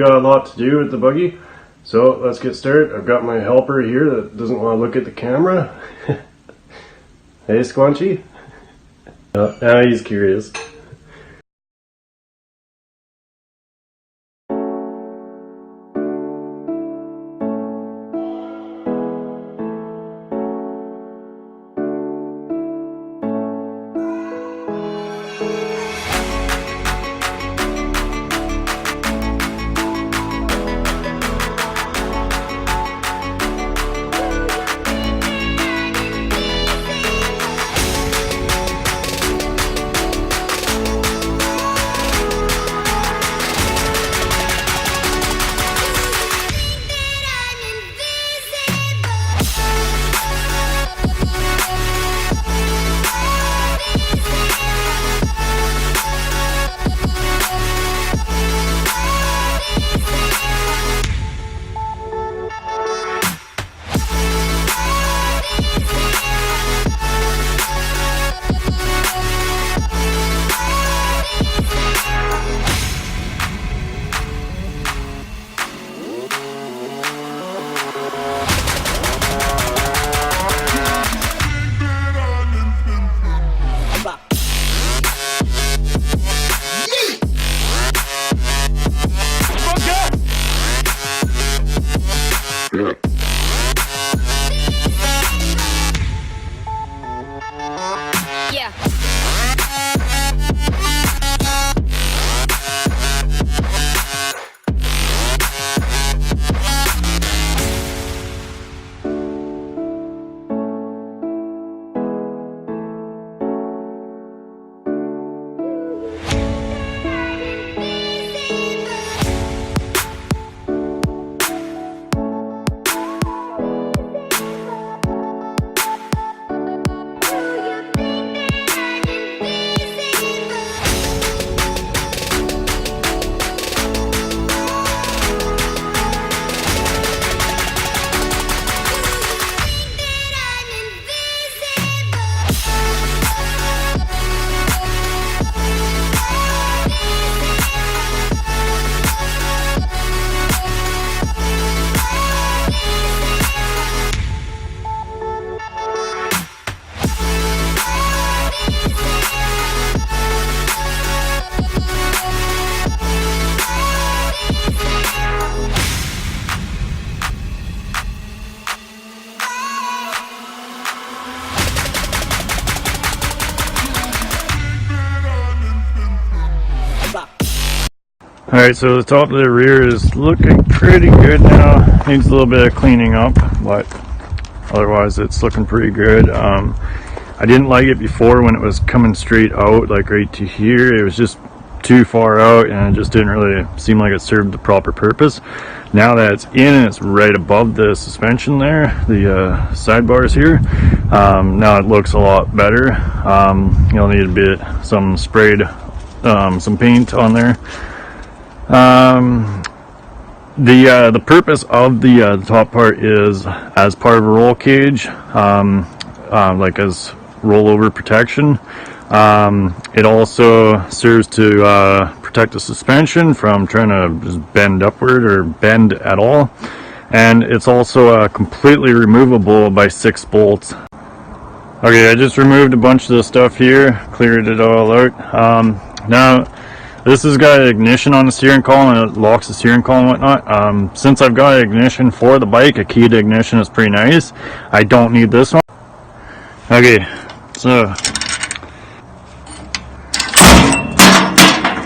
got a lot to do with the buggy, so let's get started. I've got my helper here that doesn't want to look at the camera. Hey, Squunchy. Now he's curious. Alright, so the top of the rear is looking pretty good now. Needs a little bit of cleaning up, but otherwise it's looking pretty good. I didn't like it before when it was coming straight out, like right to here. It was just too far out and it just didn't really seem like it served the proper purpose. Now that it's in and it's right above the suspension there, the sidebars here, now it looks a lot better. You'll need a bit, some sprayed, some paint on there. The purpose of the top part is as part of a roll cage, like as rollover protection. It also serves to protect the suspension from trying to just bend upward or bend at all, and it's also completely removable by 6 bolts. Okay, I just removed a bunch of the stuff here, cleared it all out. Now this has got ignition on the steering column and it locks the steering column and whatnot. Since I've got ignition for the bike, a key to ignition is pretty nice. I don't need this one. Okay, so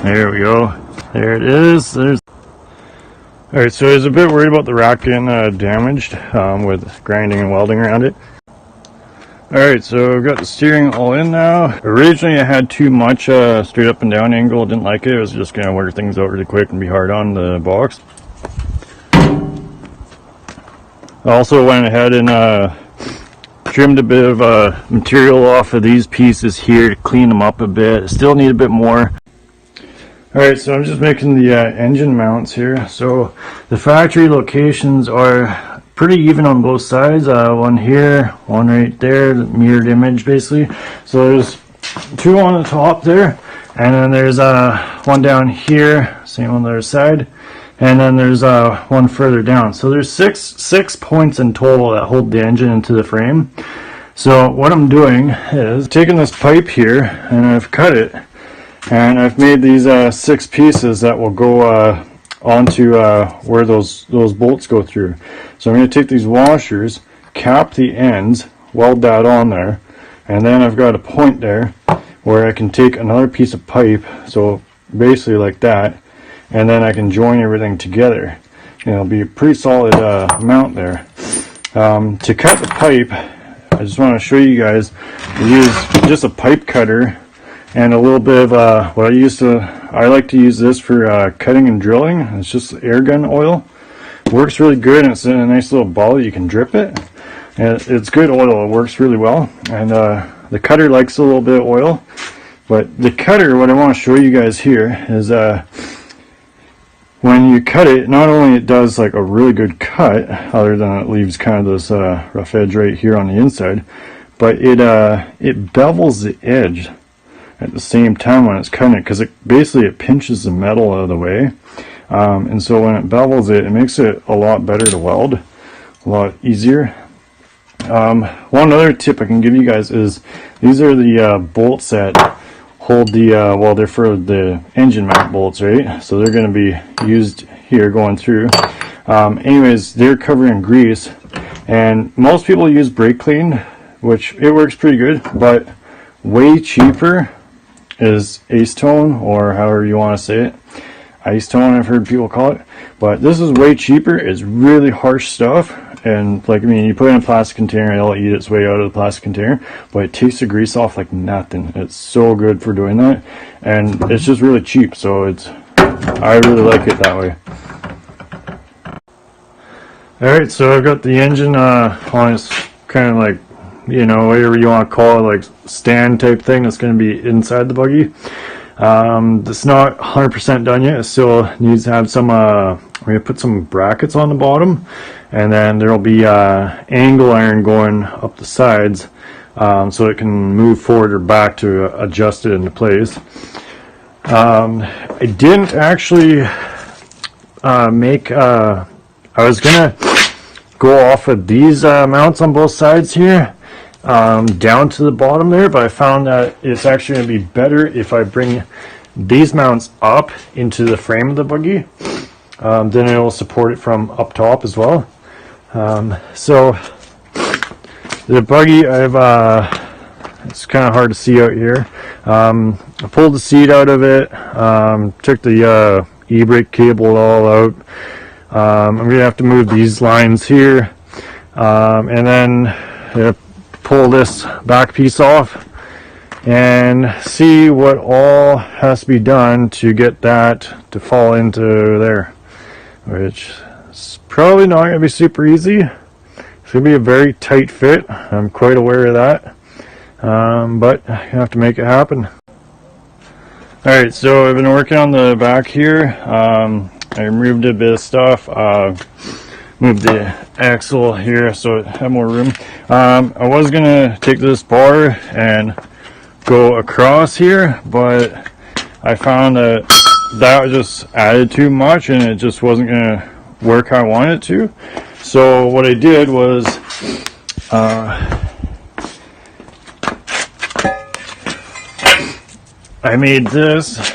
there we go. There it is. Alright, so I was a bit worried about the rack getting damaged with grinding and welding around it. Alright, so I've got the steering all in now. Originally I had too much straight up and down angle, didn't like it. I was just going to wear things out really quick and be hard on the box. I also went ahead and trimmed a bit of material off of these pieces here to clean them up a bit. Still need a bit more. Alright, so I'm just making the engine mounts here. So the factory locations are pretty even on both sides. One here, one right there, the mirrored image basically. So there's 2 on the top there, and then there's one down here, same on the other side. and then there's one further down. So there's six points in total that hold the engine into the frame. So what I'm doing is taking this pipe here, and I've cut it, and I've made these 6 pieces that will go onto where those bolts go through. So I'm going to take these washers, cap the ends, weld that on there, and then I've got a point there where I can take another piece of pipe, so basically like that, and then I can join everything together. And it'll be a pretty solid mount there. To cut the pipe, I just want to show you guys, I use just a pipe cutter and a little bit of what I like to use this for cutting and drilling. It's just air gun oil. Works really good, and it's in a nice little ball that you can drip it. And it's good oil, it works really well. And the cutter likes a little bit of oil. But the cutter, what I want to show you guys here is when you cut it, not only it does like a really good cut, other than it leaves kind of this rough edge right here on the inside, but it bevels the edge at the same time when it's cutting it, because it pinches the metal out of the way, and so when it bevels it, it makes it a lot better to weld, a lot easier. One other tip I can give you guys is these are the bolts that hold the well, they're for the engine mount bolts, right? So they're going to be used here going through. Anyways, they're covered in grease, and most people use brake clean, which it works pretty good, but way cheaper is acetone, or however you want to say it. Acetone, I've heard people call it, but this is way cheaper. It's really harsh stuff, and like, I mean, you put it in a plastic container, it'll eat its way out of the plastic container, but it takes the grease off like nothing. It's so good for doing that, and it's just really cheap, so I really like it that way. Alright, so I've got the engine on its kind of like, you know, whatever you want to call it, like stand type thing that's going to be inside the buggy. It's not 100% done yet. It still needs to have some we're going to put some brackets on the bottom, and then there'll be angle iron going up the sides, so it can move forward or back to adjust it into place. I didn't actually make I was gonna go off of these mounts on both sides here down to the bottom there, but I found that it's actually going to be better if I bring these mounts up into the frame of the buggy. Then it will support it from up top as well. So the buggy, it's kind of hard to see out here. I pulled the seat out of it, took the e-brake cable all out. I'm going to have to move these lines here, and then pull this back piece off and see what all has to be done to get that to fall into there, which is probably not going to be super easy. It's going to be a very tight fit. I'm quite aware of that, but I have to make it happen. Alright, so I've been working on the back here. I removed a bit of stuff, moved the axle here so it had more room. I was going to take this bar and go across here, but I found that just added too much and it just wasn't going to work how I wanted it to. So what I did was I made this,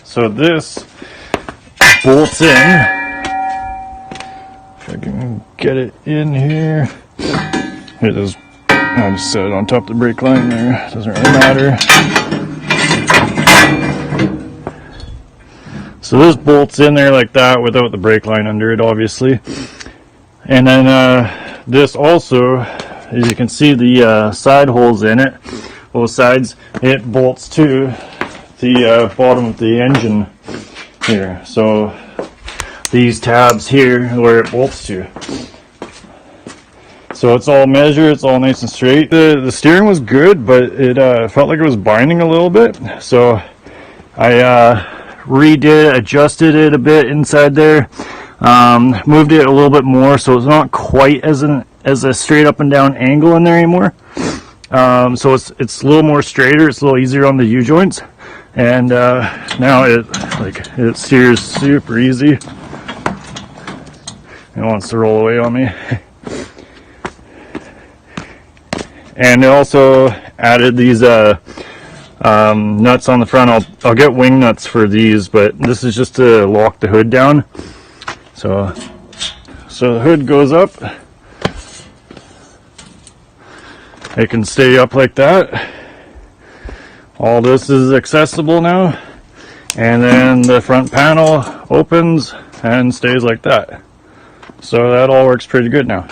so this bolts in. If I can get it in here. Here it is. I just set it on top of the brake line there. Doesn't really matter. So this bolts in there like that without the brake line under it, obviously. And then this also, as you can see, the side holes in it, both sides, it bolts to the bottom of the engine here. So these tabs here where it bolts to. So it's all measured, it's all nice and straight. The steering was good, but it felt like it was binding a little bit. So I adjusted it a bit inside there, moved it a little bit more so it's not quite as a straight up and down angle in there anymore. So it's a little more straighter, it's a little easier on the U-joints, and now it steers super easy. It wants to roll away on me. And they also added these nuts on the front. I'll get wing nuts for these, but this is just to lock the hood down. So the hood goes up. It can stay up like that. All this is accessible now. And then the front panel opens and stays like that. So that all works pretty good now.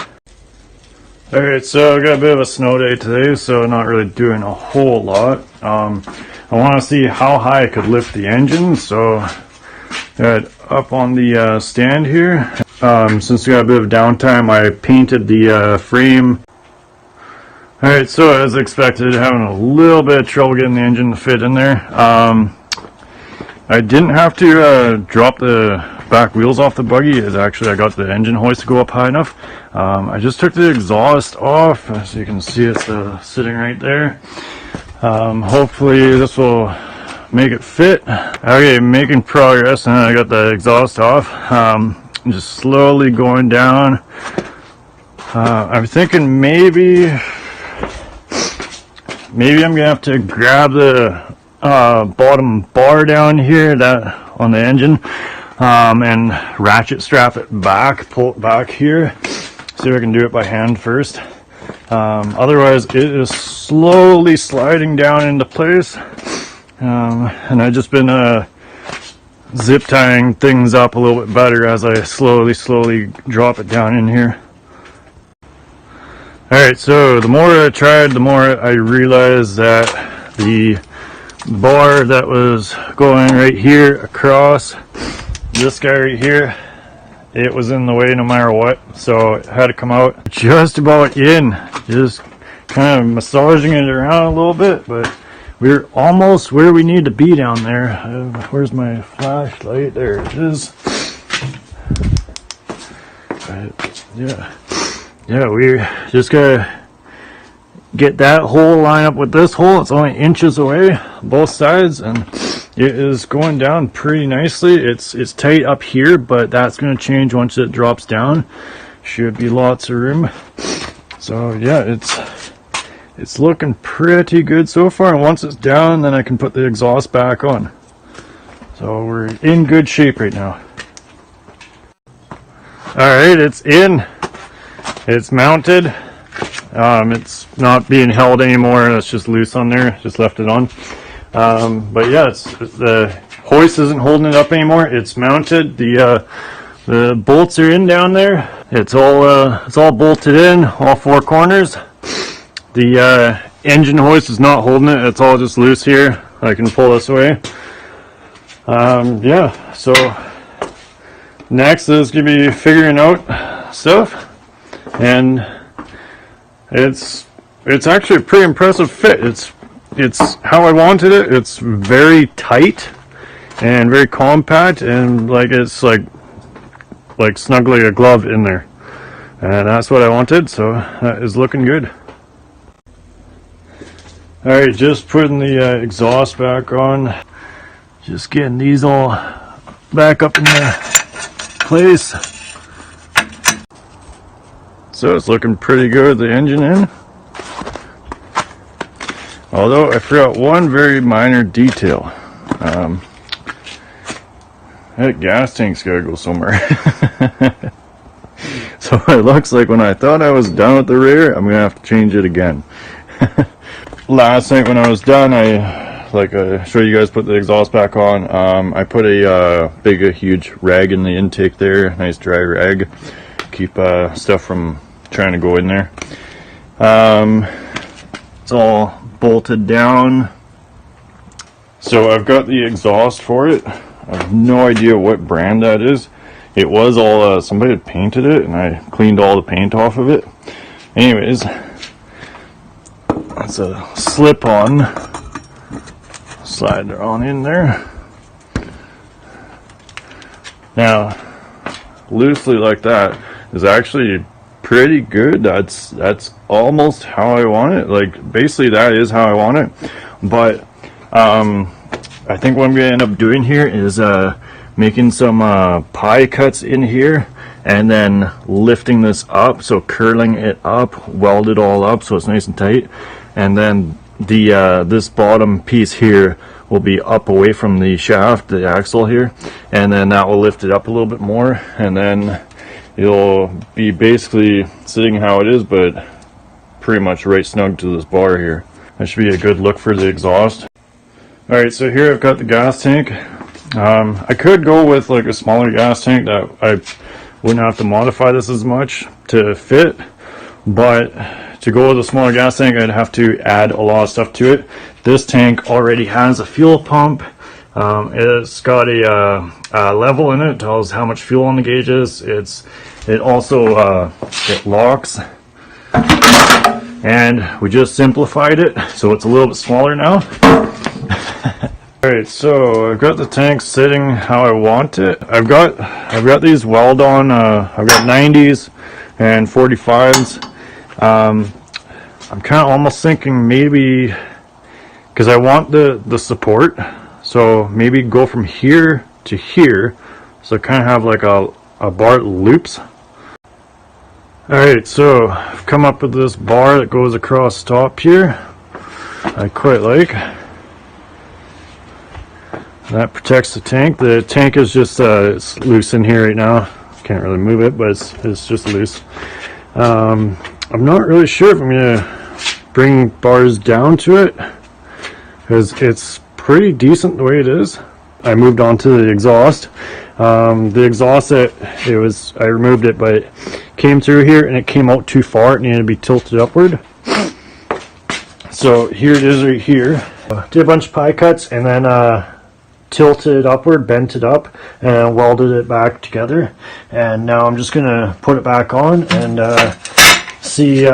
Alright, so I got a bit of a snow day today, so not really doing a whole lot. I want to see how high I could lift the engine, so got it up on the stand here. Since we got a bit of downtime, I painted the frame. Alright, so as expected, having a little bit of trouble getting the engine to fit in there. I didn't have to drop the back wheels off the buggy. I got the engine hoist to go up high enough. I just took the exhaust off, so you can see it's sitting right there. Hopefully this will make it fit. Okay, making progress, and I got the exhaust off. Just slowly going down. I'm thinking maybe I'm gonna have to grab the bottom bar down here that on the engine and ratchet strap it back, pull it back here. See if I can do it by hand first. Otherwise it is slowly sliding down into place, and I've just been zip tying things up a little bit better as I slowly drop it down in here. Alright, so the more I tried, the more I realized that the bar that was going right here across this guy right here, it was in the way no matter what, so it had to come out just about in, just kind of massaging it around a little bit, but we're almost where we need to be down there. Where's my flashlight? There it is. Yeah, we just gotta get that hole line up with this hole. It's only inches away, both sides, and it is going down pretty nicely. It's tight up here, but that's going to change once it drops down. Should be lots of room. So yeah, it's looking pretty good so far, and once it's down, then I can put the exhaust back on. So we're in good shape right now. Alright, it's in. It's mounted. It's not being held anymore. It's just loose on there. Just left it on. But yeah, the hoist isn't holding it up anymore. It's mounted. The bolts are in down there. It's all bolted in, all four corners. The engine hoist is not holding it. It's all just loose here. I can pull this away. Yeah. So next is gonna be figuring out stuff, and it's actually a pretty impressive fit. It's how I wanted it. It's very tight and very compact, and it's like snug like a glove in there, and that's what I wanted, so that is looking good. Alright, just putting the exhaust back on, just getting these all back up in their place. So it's looking pretty good, the engine in. Although I forgot one very minor detail. That gas tank's gotta go somewhere. So it looks like when I thought I was done with the rear, I'm gonna have to change it again. Last night when I was done, I showed you guys put the exhaust back on. I put a huge rag in the intake there, nice dry rag. Keep stuff from trying to go in there. It's all bolted down. So I've got the exhaust for it. I have no idea what brand that is. It was all somebody had painted it, and I cleaned all the paint off of it. Anyways, that's a slip-on. Slide it on in there. Now, loosely like that is actually pretty good. That's almost how I want it. Like, basically that is how I want it. But I think what I'm gonna end up doing here is making some pie cuts in here and then lifting this up, so curling it up, weld it all up so it's nice and tight, and then the this bottom piece here will be up away from the shaft, the axle here, and then that will lift it up a little bit more, and then it'll be basically sitting how it is, but pretty much right snug to this bar here. That should be a good look for the exhaust. Alright, so here I've got the gas tank. I could go with like a smaller gas tank that I wouldn't have to modify this as much to fit, but to go with a smaller gas tank I'd have to add a lot of stuff to it. This tank already has a fuel pump. It's got a level in it. It tells how much fuel on the gauge is. It also it locks, and we just simplified it so it's a little bit smaller now. Alright, so I've got the tank sitting how I want it. I've got these weld on. I've got 90s and 45s. I'm kind of almost thinking maybe, because I want the support, so maybe go from here to here, so kind of have like a bar that loops. Alright, so I've come up with this bar that goes across the top here. I quite like. That protects the tank. The tank is just it's loose in here right now. Can't really move it, but it's just loose. I'm not really sure if I'm gonna bring bars down to it, because it's pretty decent the way it is. I moved on to the exhaust. The exhaust, I removed it, but it came through here and it came out too far. It needed to be tilted upward. So here it is right here. Did a bunch of pie cuts and then tilted it upward, bent it up, and welded it back together. And now I'm just gonna put it back on and see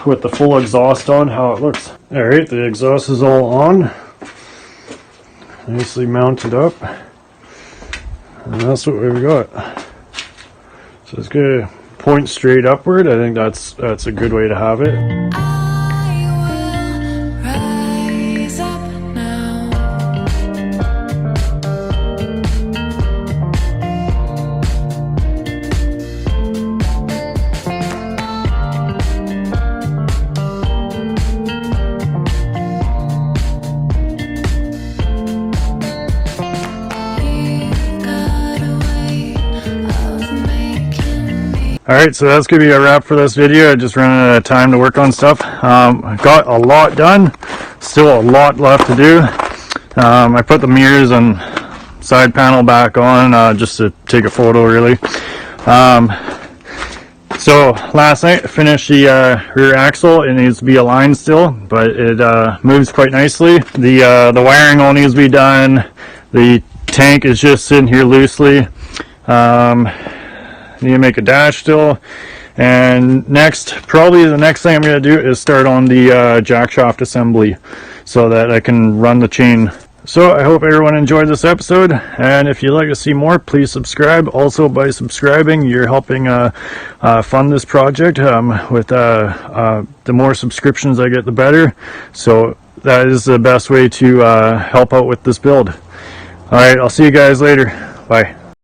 with the full exhaust on how it looks. Alright, the exhaust is all on, nicely mounted up, and that's what we've got. So it's gonna point straight upward. I think that's a good way to have it. Alright, so that's going to be a wrap for this video. I just ran out of time to work on stuff. I got a lot done. Still a lot left to do. I put the mirrors and side panel back on just to take a photo, really. So last night I finished the rear axle. It needs to be aligned still, but it moves quite nicely. The wiring all needs to be done. The tank is just sitting here loosely. Need to make a dash still, and probably the next thing I'm going to do is start on the jack shaft assembly so that I can run the chain. So I hope everyone enjoyed this episode, and if you'd like to see more, please subscribe. Also, by subscribing, you're helping fund this project. With the more subscriptions I get, the better. So that is the best way to help out with this build. Alright, I'll see you guys later. Bye.